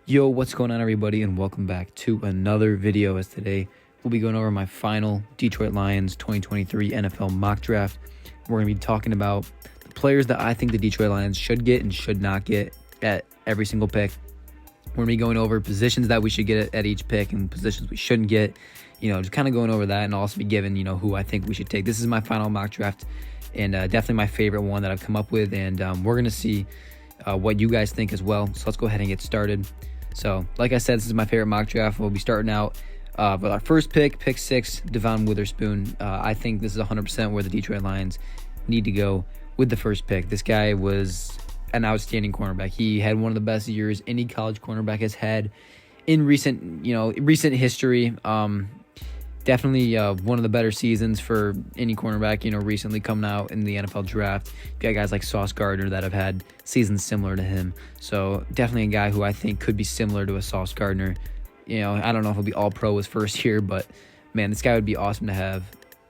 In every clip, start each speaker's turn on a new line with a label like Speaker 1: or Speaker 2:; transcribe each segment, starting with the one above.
Speaker 1: Yo, what's going on, everybody, and welcome back to another video. As today we'll be going over my final Detroit Lions 2023 NFL mock draft. We're going to be talking about the players that I think the Detroit Lions should get and should not get at every single pick. We're going to be going over positions that we should get at each pick and positions we shouldn't get. Just kind of going over that, and also be given, who I think we should take. This is my final mock draft, and definitely my favorite one that I've come up with, and we're going to see what you guys think as well. So let's go ahead and get started. So, like I said, this is my favorite mock draft. We'll be starting out with our first pick 6, Devon Witherspoon. I think this is 100% where the Detroit Lions need to go with the first pick. This guy was an outstanding cornerback. He had one of the best years any college cornerback has had in recent history. Definitely one of the better seasons for any cornerback, recently coming out in the NFL draft. You got guys like Sauce Gardner that have had seasons similar to him. So definitely a guy who I think could be similar to a Sauce Gardner. I don't know if he'll be all pro his first year, but man, this guy would be awesome to have.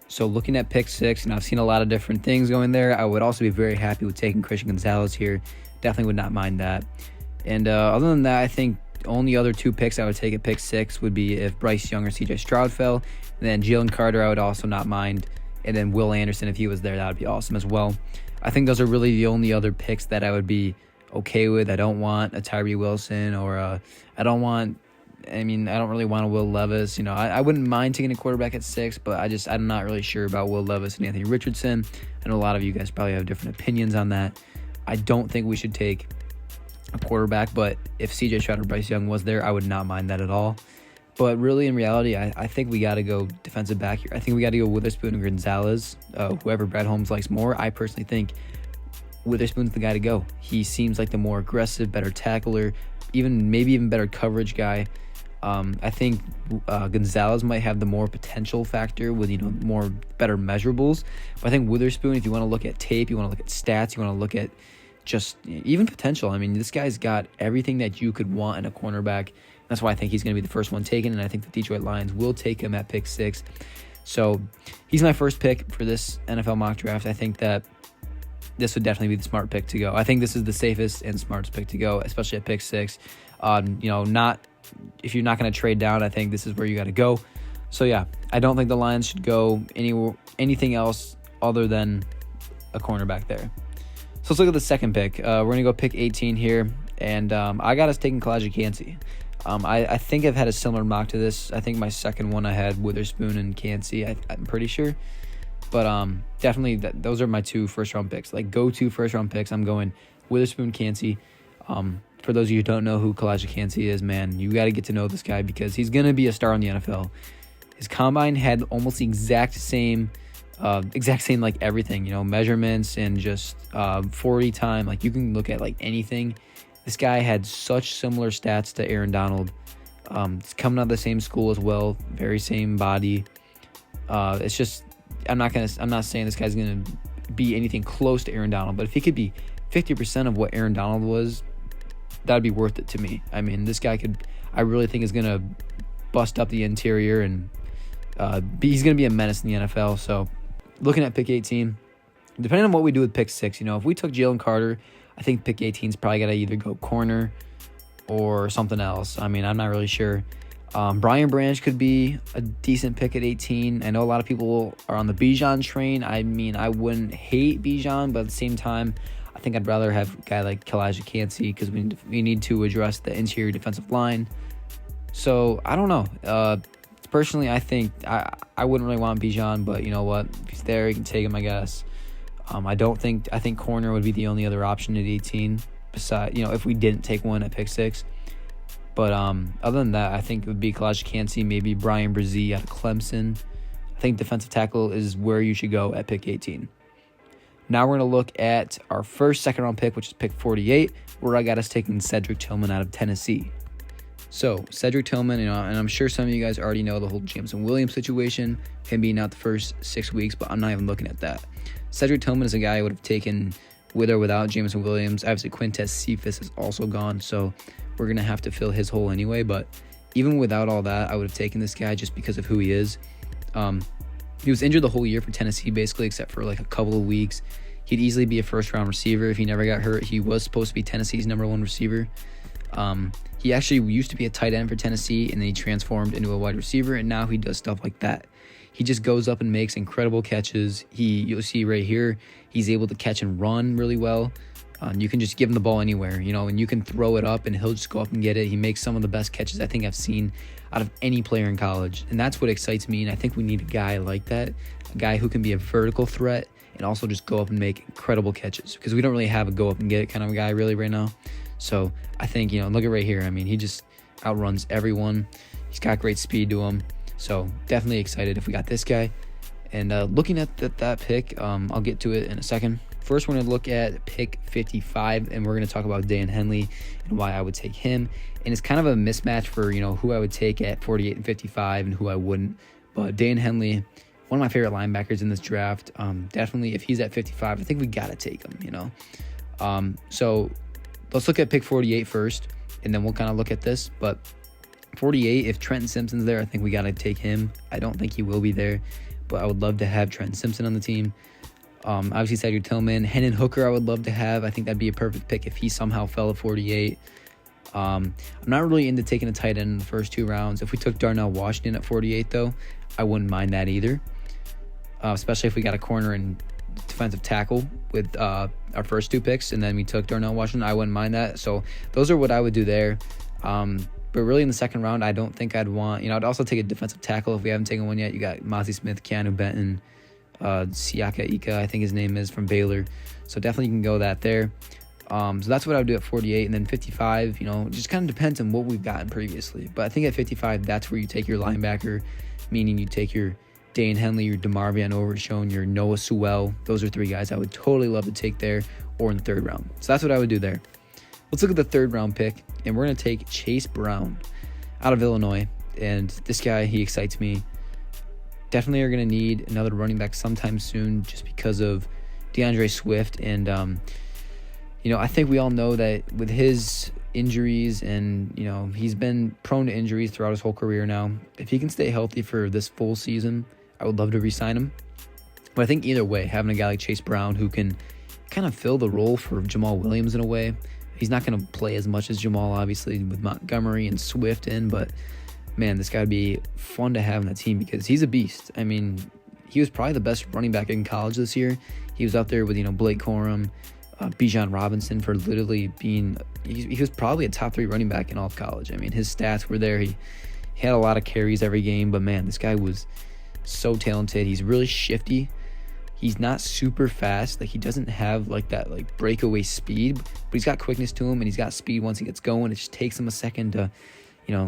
Speaker 1: So looking at pick 6, and I've seen a lot of different things going there. I would also be very happy with taking Christian Gonzalez here. Definitely would not mind that. And other than that, I think only other 2 picks I would take at pick 6 would be if Bryce Young or CJ Stroud fell. And then Jalen Carter I would also not mind. And then Will Anderson, if he was there, that would be awesome as well. I think those are really the only other picks that I would be okay with. I don't want a Tyree Wilson, or I don't really want a Will Levis. I wouldn't mind taking a quarterback at 6, but I'm not really sure about Will Levis and Anthony Richardson. I know a lot of you guys probably have different opinions on that. I don't think we should take a quarterback, but if CJ Stroud or Bryce Young was there, I would not mind that at all. But really, in reality, I think we got to go defensive back here. I think we got to go Witherspoon and Gonzalez, whoever Brad Holmes likes more. I personally think Witherspoon's the guy to go. He seems like the more aggressive, better tackler, maybe even better coverage guy. I think Gonzalez might have the more potential factor with more better measurables. But I think Witherspoon, if you want to look at tape, you want to look at stats, you want to look at just even potential. This guy's got everything that you could want in a cornerback. That's why I think he's going to be the first one taken, and I think the Detroit Lions will take him at pick 6. So he's my first pick for this NFL mock draft. I think that this would definitely be the smart pick to go. I think this is the safest and smartest pick to go, especially at pick 6. Not if you're not going to trade down, I think this is where you got to go. So yeah, I don't think the Lions should go anything else other than a cornerback there. So let's look at the second pick. We're going to go pick 18 here, and I got us taking Calijah Kancey. I think I've had a similar mock to this. I think my second one I had Witherspoon and Kancey, I'm pretty sure. But definitely those are my 2 first-round picks. Like go-to first-round picks, I'm going Witherspoon, Kancey. For those of you who don't know who Calijah Kancey is, man, you got to get to know this guy because he's going to be a star in the NFL. His combine had almost the exact same like everything, measurements and just 40 time. Like you can look at like anything. This guy had such similar stats to Aaron Donald. It's coming out of the same school as well, very same body. It's just I'm not saying this guy's gonna be anything close to Aaron Donald, but if he could be 50% of what Aaron Donald was, that'd be worth it to me. This guy I really think is gonna bust up the interior, and he's gonna be a menace in the NFL. So looking at pick 18, depending on what we do with pick 6, if we took Jalen Carter, I think pick 18's probably got to either go corner or something else. I'm not really sure. Brian Branch could be a decent pick at 18. I know a lot of people are on the Bijan train. I wouldn't hate Bijan, but at the same time, I think I'd rather have a guy like Calijah Kancey because we need to address the interior defensive line. So I don't know. Personally, I think I wouldn't really want Bijan, but you know what? If he's there, you can take him, I guess. I think corner would be the only other option at 18 besides, if we didn't take one at pick 6. But other than that, I think it would be Calijah Kancey, maybe Brian Brzee out of Clemson. I think defensive tackle is where you should go at pick 18. Now we're going to look at our first second-round pick, which is pick 48, where I got us taking Cedric Tillman out of Tennessee. So Cedric Tillman, and I'm sure some of you guys already know the whole Jameson Williams situation, him being out the first 6 weeks, but I'm not even looking at that. Cedric Tillman is a guy I would have taken with or without Jameson Williams. Obviously, Quintez Cephas is also gone, so we're going to have to fill his hole anyway. But even without all that, I would have taken this guy just because of who he is. He was injured the whole year for Tennessee, basically, except for like a couple of weeks. He'd easily be a first-round receiver if he never got hurt. He was supposed to be Tennessee's number 1 receiver. He actually used to be a tight end for Tennessee, and then he transformed into a wide receiver, and now he does stuff like that. He just goes up and makes incredible catches. You'll see right here, he's able to catch and run really well. You can just give him the ball anywhere, and you can throw it up, and he'll just go up and get it. He makes some of the best catches I think I've seen out of any player in college, and that's what excites me, and I think we need a guy like that, a guy who can be a vertical threat and also just go up and make incredible catches, because we don't really have a go up and get it kind of a guy really right now. So I think, look at right here. I mean, he just outruns everyone. He's got great speed to him. So definitely excited if we got this guy. And looking at that pick, I'll get to it in a second. First, we're going to look at pick 55, and we're going to talk about Dan Henley and why I would take him. And it's kind of a mismatch for, who I would take at 48 and 55 and who I wouldn't. But Dan Henley, one of my favorite linebackers in this draft. Definitely, if he's at 55, I think we got to take him, So let's look at pick 48 first, and then we'll kind of look at this. But 48, if Trenton Simpson's there, I think we got to take him. I don't think he will be there, but I would love to have Trenton Simpson on the team. Obviously, Cedric Tillman. Hendon Hooker I would love to have. I think that'd be a perfect pick if he somehow fell at 48. I'm not really into taking a tight end in the first 2 rounds. If we took Darnell Washington at 48, though, I wouldn't mind that either, especially if we got a corner and defensive tackle with our first 2 picks, and then we took Darnell Washington. I wouldn't mind that. So those are what I would do there. But really in the second round, I don't think I'd want, I'd also take a defensive tackle if we haven't taken one yet. You got Mozzie Smith, Keanu Benton, Siaka Ika, I think his name is, from Baylor. So definitely you can go that there. So that's what I would do at 48. And then 55, just kind of depends on what we've gotten previously. But I think at 55, that's where you take your linebacker, meaning you take your Dan Henley, your DeMarvion Overshown, your Noah Sewell. Those are 3 guys I would totally love to take there, or in the 3rd round. So that's what I would do there. Let's look at the 3rd round pick, and we're going to take Chase Brown out of Illinois. And this guy, he excites me. Definitely are going to need another running back sometime soon just because of DeAndre Swift. And, I think we all know that with his injuries and, he's been prone to injuries throughout his whole career now. If he can stay healthy for this full season, I would love to re-sign him. But I think either way, having a guy like Chase Brown who can kind of fill the role for Jamal Williams in a way. He's not going to play as much as Jamal, obviously, with Montgomery and Swift in, but man, this guy would be fun to have on the team because he's a beast. I mean, he was probably the best running back in college this year. He was up there with, Blake Corum, Bijan Robinson for literally being, he was probably a top 3 running back in all of college. I mean, his stats were there. He had a lot of carries every game, but man, this guy was so talented. He's really shifty. He's not super fast. He doesn't have that breakaway speed, but he's got quickness to him, and he's got speed once he gets going. It just takes him a second to,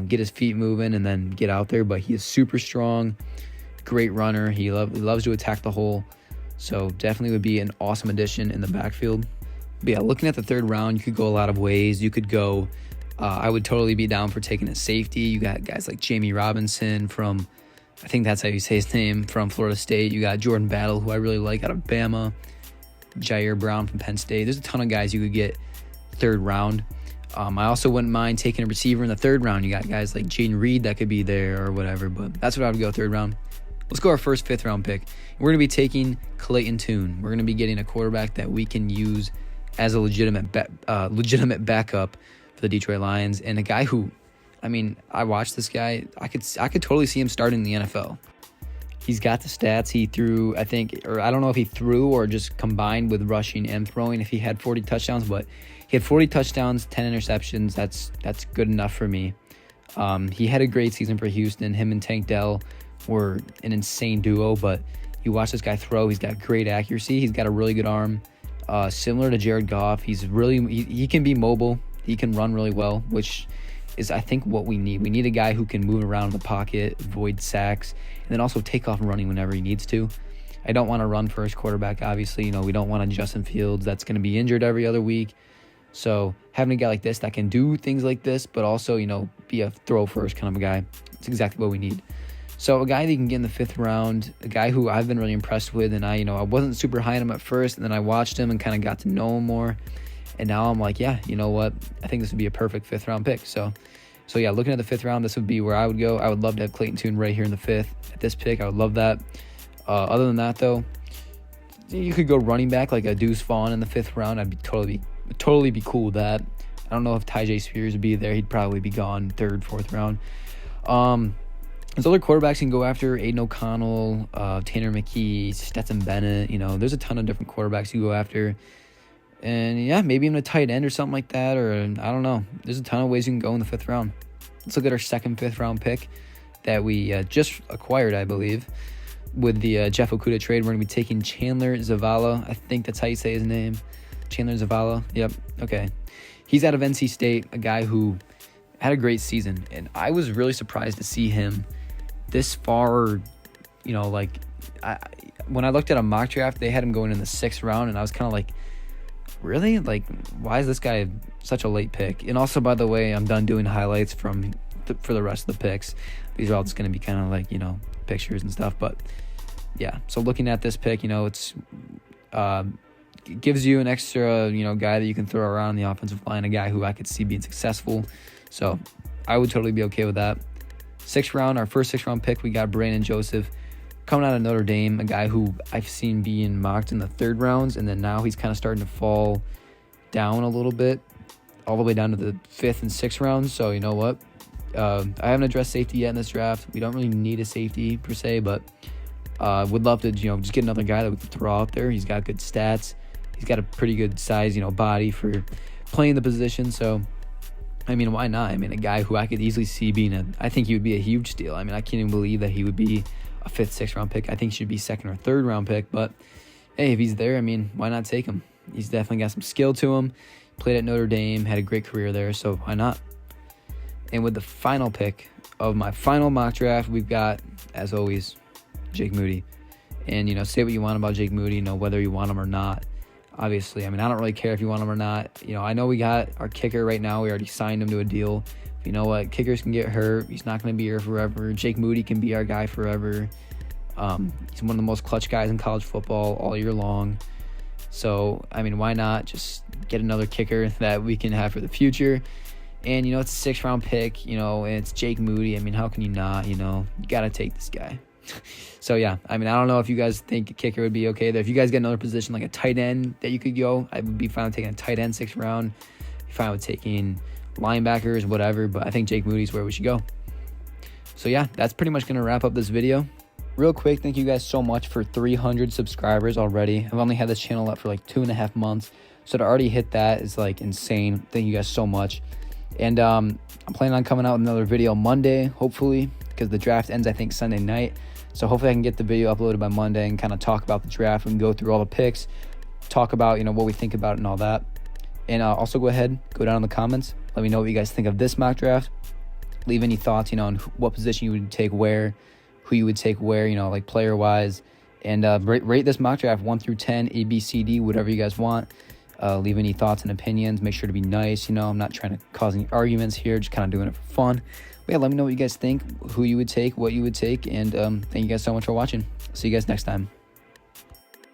Speaker 1: get his feet moving and then get out there. But he is super strong, great runner. He loves to attack the hole. So definitely would be an awesome addition in the backfield. But yeah, looking at the 3rd round, you could go a lot of ways. You could go, I would totally be down for taking a safety. You got guys like Jamie Robinson from, I think that's how you say his name, from Florida State. You got Jordan Battle, who I really like, out of Bama. Jair Brown from Penn State. There's a ton of guys you could get 3rd round. I also wouldn't mind taking a receiver in the 3rd round. You got guys like Jaden Reed that could be there or whatever, but that's what I would go 3rd round. Let's go our first 5th round pick. We're going to be taking Clayton Tune. We're going to be getting a quarterback that we can use as a legitimate backup for the Detroit Lions, and a guy who, I watched this guy. I could totally see him starting in the NFL. He's got the stats. He threw, I don't know if he threw or just combined with rushing and throwing if he had 40 touchdowns, but he had 40 touchdowns, 10 interceptions. That's good enough for me. He had a great season for Houston. Him and Tank Dell were an insane duo, but you watch this guy throw. He's got great accuracy. He's got a really good arm. Similar to Jared Goff, he can be mobile. He can run really well, which is, I think, what we need. We need a guy who can move around in the pocket, avoid sacks, and then also take off running whenever he needs to. I don't want to run first quarterback, obviously. We don't want a Justin Fields that's going to be injured every other week. So having a guy like this that can do things like this, but also, be a throw first kind of a guy, it's exactly what we need. So a guy that you can get in the 5th round, a guy who I've been really impressed with, and I wasn't super high on him at first, and then I watched him and kind of got to know him more. And now I'm like, yeah, you know what? I think this would be a perfect 5th round pick. So yeah, looking at the 5th round, this would be where I would go. I would love to have Clayton Tune right here in the 5th at this pick. I would love that. Other than that, though, you could go running back like a Deuce Vaughn in the 5th round. I'd be totally be cool with that. I don't know if Tyjae Spears would be there. He'd probably be gone 3rd, 4th round. There's other quarterbacks you can go after: Aiden O'Connell, Tanner McKee, Stetson Bennett. There's a ton of different quarterbacks you go after. And yeah, maybe even a tight end or something like that, or I don't know. There's a ton of ways you can go in the 5th round. Let's look at our 2nd, 5th round pick that we just acquired, I believe, with the Jeff Okudah trade. We're going to be taking Chandler Zavala. I think that's how you say his name. Chandler Zavala. Yep. Okay. He's out of NC State, a guy who had a great season, and I was really surprised to see him this far. When I looked at a mock draft, they had him going in the 6th round, and I was kind of like, really? Like, why is this guy such a late pick? And also, by the way, I'm done doing highlights for the rest of the picks. These are all just going to be kind of like, pictures and stuff. But yeah, so looking at this pick, it's it gives you an extra, guy that you can throw around the offensive line, a guy who I could see being successful. So I would totally be okay with that. 6th round, our first 6th round pick, we got Brandon Joseph, coming out of Notre Dame, a guy who I've seen being mocked in the 3rd rounds, and then now he's kind of starting to fall down a little bit, all the way down to the 5th and 6th rounds. So you know what? I haven't addressed safety yet in this draft. We don't really need a safety per se, but would love to, just get another guy that we could throw out there. He's got good stats. He's got a pretty good size, body for playing the position. So, why not? A guy who I could easily see being I think he would be a huge steal. I can't even believe that he would be a 5th, 6th round pick. I think he should be 2nd or 3rd round pick. But hey, if he's there, why not take him? He's definitely got some skill to him. Played at Notre Dame, had a great career there, so why not? And with the final pick of my final mock draft, we've got, as always, Jake Moody. And, say what you want about Jake Moody, whether you want him or not. Obviously, I don't really care if you want him or not. I know we got our kicker right now. We already signed him to a deal. You know what? Kickers can get hurt. He's not going to be here forever. Jake Moody can be our guy forever. He's one of the most clutch guys in college football all year long. So, why not just get another kicker that we can have for the future? And, it's a 6th round pick, and it's Jake Moody. How can you not, you got to take this guy. So, yeah, I don't know if you guys think a kicker would be okay there. If you guys get another position like a tight end that you could go, I would be fine with taking a tight end 6th round. Be fine with taking linebackers, whatever, but I think Jake Moody's where we should go. So, yeah, that's pretty much going to wrap up this video. Real quick, thank you guys so much for 300 subscribers already. I've only had this channel up for like 2.5 months, so to already hit that is like insane. Thank you guys so much. And I'm planning on coming out with another video Monday, hopefully, because the draft ends, I think, Sunday night. So hopefully I can get the video uploaded by Monday and kind of talk about the draft and go through all the picks, talk about, what we think about it and all that. And also go down in the comments. Let me know what you guys think of this mock draft. Leave any thoughts, on what position you would take where, who you would take where, like player-wise. And rate this mock draft 1 through 10, A, B, C, D, whatever you guys want. Leave any thoughts and opinions. Make sure to be nice. I'm not trying to cause any arguments here, just kind of doing it for fun. But yeah, let me know what you guys think, who you would take, what you would take. And thank you guys so much for watching. See you guys next time.